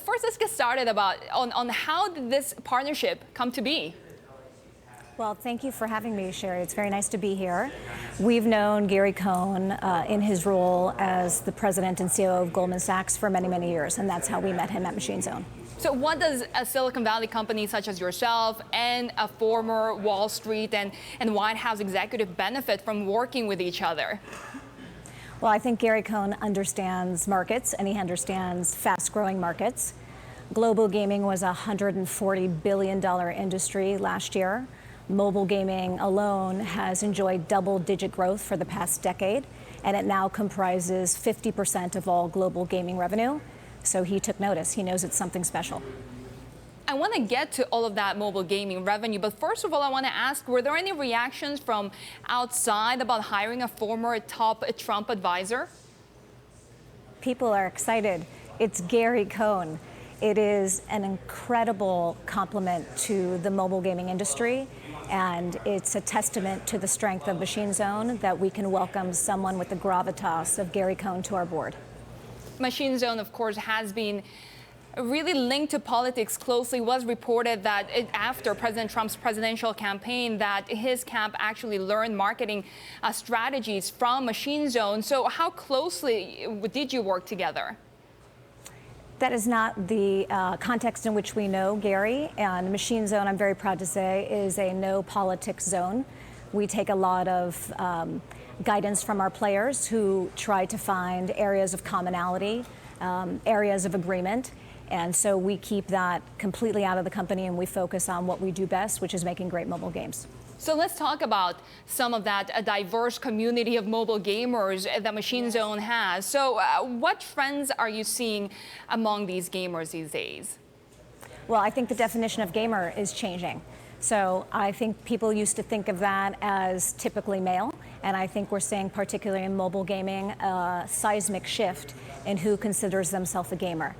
First, let's get started on how did this partnership come to be? Well, thank you for having me, Shery. It's very nice to be here. We've known Gary Cohn in his role as the president and CEO of Goldman Sachs for many, many years, and that's how we met him at Machine Zone. So what does a Silicon Valley company such as yourself and a former Wall Street and White House executive benefit from working with each other? Well, I think Gary Cohn understands markets, and he understands fast-growing markets. Global gaming was a $140 billion industry last year. Mobile gaming alone has enjoyed double-digit growth for the past decade, and it now comprises 50% of all global gaming revenue. So he took notice. He knows it's something special. I want to get to all of that mobile gaming revenue, but first of all, I want to ask, were there any reactions from outside about hiring a former top Trump advisor? People are excited. It's Gary Cohn. It is an incredible compliment to the mobile gaming industry, and it's a testament to the strength of Machine Zone that we can welcome someone with the gravitas of Gary Cohn to our board. Machine Zone, of course, has been really linked to politics closely. It was reported that after President Trump's presidential campaign that his camp actually learned marketing strategies from Machine Zone. So how closely did you work together? That is not the context in which we know Gary, and Machine Zone, I'm very proud to say, is a no politics zone. We take a lot of guidance from our players who try to find areas of commonality, areas of agreement, and so we keep that completely out of the company and we focus on what we do best, which is making great mobile games. So let's talk about some of that diverse community of mobile gamers that Machine Zone has. So what trends are you seeing among these gamers these days? Well, I think the definition of gamer is changing. So I think people used to think of that as typically male, and I think we're seeing, particularly in mobile gaming, a seismic shift in who considers themselves a gamer.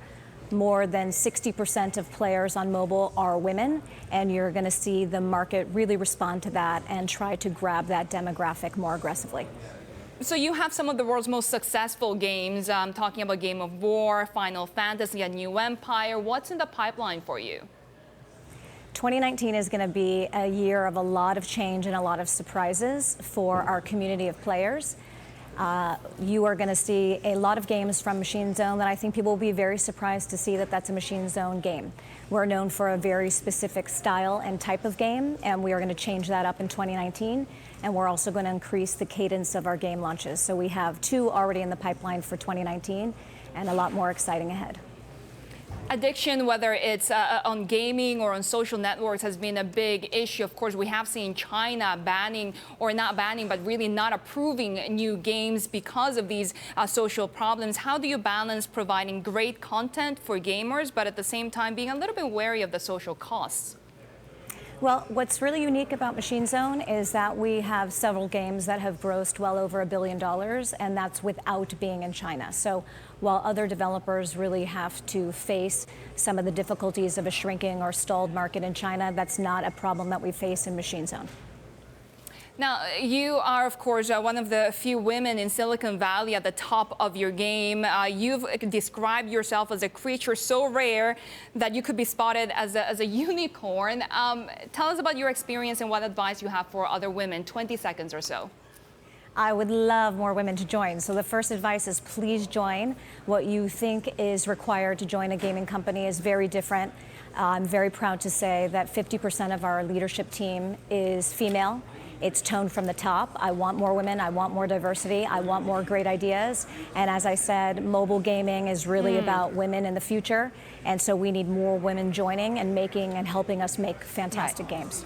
More than 60% of players on mobile are women, and you're going to see the market really respond to that and try to grab that demographic more aggressively. So you have some of the world's most successful games. I'm talking about Game of War, Final Fantasy, A New Empire. What's in the pipeline for you? 2019 is going to be a year of a lot of change and a lot of surprises for our community of players. You are going to see a lot of games from Machine Zone that I think people will be very surprised to see that that's a Machine Zone game. We're known for a very specific style and type of game, and we are going to change that up in 2019. And we're also going to increase the cadence of our game launches. So we have 2 already in the pipeline for 2019 and a lot more exciting ahead. Addiction, whether it's on gaming or on social networks, has been a big issue. Of course, we have seen China banning, or not banning, but really not approving new games because of these social problems. How do you balance providing great content for gamers, but at the same time being a little bit wary of the social costs? Well, what's really unique about Machine Zone is that we have several games that have grossed well over $1 billion, and that's without being in China. So while other developers really have to face some of the difficulties of a shrinking or stalled market in China, that's not a problem that we face in Machine Zone. Now, you are, of course, one of the few women in Silicon Valley at the top of your game. You've described yourself as a creature so rare that you could be spotted as a unicorn. Tell us about your experience and what advice you have for other women. 20 seconds or so. I would love more women to join. So the first advice is please join. What you think is required to join a gaming company is very different. I'm very proud to say that 50% of our leadership team is female. It's toned from the top. I want more women. I want more diversity. I want more great ideas. And as I said, mobile gaming is really about women in the future. And so we need more women joining and making and helping us make fantastic games.